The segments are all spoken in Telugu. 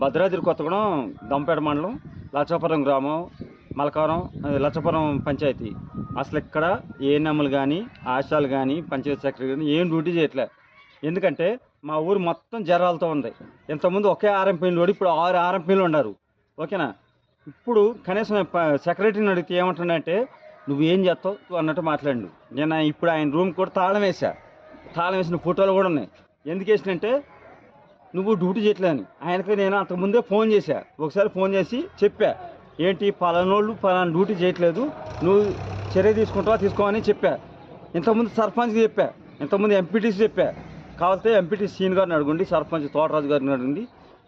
భద్రాద్రి కొత్తగూడెం దొంపేట మండలం లచ్చపురం గ్రామం మలకారం లచ్చపురం పంచాయతీ. అసలు ఇక్కడ ఏఎన్ఎంలు కానీ ఆశాలు కానీ పంచాయతీ సెక్రటరీ కానీ ఏం డ్యూటీ చేయట్లే. ఎందుకంటే మా ఊరు మొత్తం జ్వరాలతో ఉంది. ఇంతకుముందు ఒకే ఆర్ఎంపీలు ఇప్పుడు 6 ఆర్ఎంపీలు ఉన్నారు. ఓకేనా? ఇప్పుడు కనీసం సెక్రటరీని అడిగితే ఏమంటున్నాడంటే నువ్వేం చేస్తావు అన్నట్టు మాట్లాడు. నేను ఇప్పుడు ఆయన రూమ్ కూడా తాళం వేసిన ఫోటోలు కూడా ఉన్నాయి. ఎందుకు వేసినంటే నువ్వు డ్యూటీ చేయట్లేదని. ఆయనకి నేను అంతకుముందే ఫోన్ చేశా. ఒకసారి ఫోన్ చేసి చెప్పా, ఏంటి పలానోళ్ళు పలానా డ్యూటీ చేయట్లేదు, నువ్వు చర్య తీసుకోమని చెప్పా. ఇంతకుముందు సర్పంచ్కి చెప్పా, ఇంతకుముందు ఎంపీటీసీ చెప్పా. కావాలంటే ఎంపీటీసీ సీన్ గారిని అడగండి, సర్పంచ్ తోటరాజు గారిని అడగండి,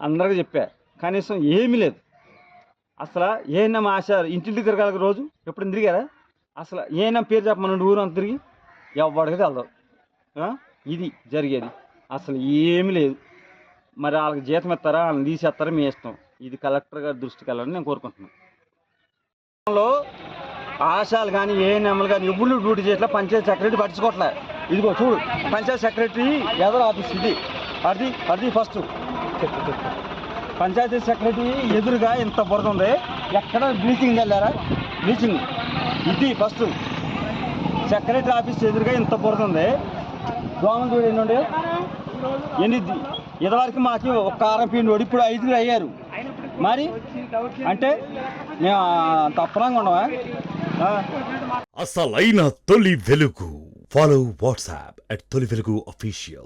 అందరికీ చెప్పా. కనీసం ఏమీ లేదు. అసలు ఏఎన్ఎం ఆశ ఇంటింటికి తిరగాలి రోజు. ఎప్పుడు తిరిగారా? అసలు ఏఎన్ఎం పేరు చెప్పమనండి ఊరు అంత తిరిగి ఎవరికి వెళ్దాం. ఇది జరిగేది. అసలు ఏమీ లేదు. మరి వాళ్ళకి జీతం ఇస్తారా, వాళ్ళని తీసేస్తారా మీ ఇష్టం. ఇది కలెక్టర్ గారి దృష్టికి వెళ్ళాలని నేను కోరుకుంటున్నాను. ఆశాలు కానీ ఏఎన్ఎంలు కానీ ఎప్పుడు డ్యూటీ చేయట్లే. పంచాయతీ సెక్రటరీ పట్టించుకోవట్లే. ఇదిగో చూడు, పంచాయతీ సెక్రటరీ ఎదురు ఆఫీస్ ఇది. అది ఫస్ట్ పంచాయతీ సెక్రటరీ ఎదురుగా ఇంత బురద ఉంది. ఎక్కడ బ్లీచింగ్ వెళ్ళారా? బ్లీచింగ్ ఇది ఫస్ట్. సెక్రటరీ ఆఫీస్ ఎదురుగా ఇంత బురద ఉంది. దోమలు చూడు ఎన్నుండే ఇదివరకు మాకు ఒక ఆర్ఎంపీ నోడు, ఇప్పుడు 5 అయ్యారు. మరి అంటే మేము అంత అప్రంగా ఉండవా? అసలైన తొలి వెలుగు. ఫాలో వాట్సాప్ @తొలి వెలుగు official.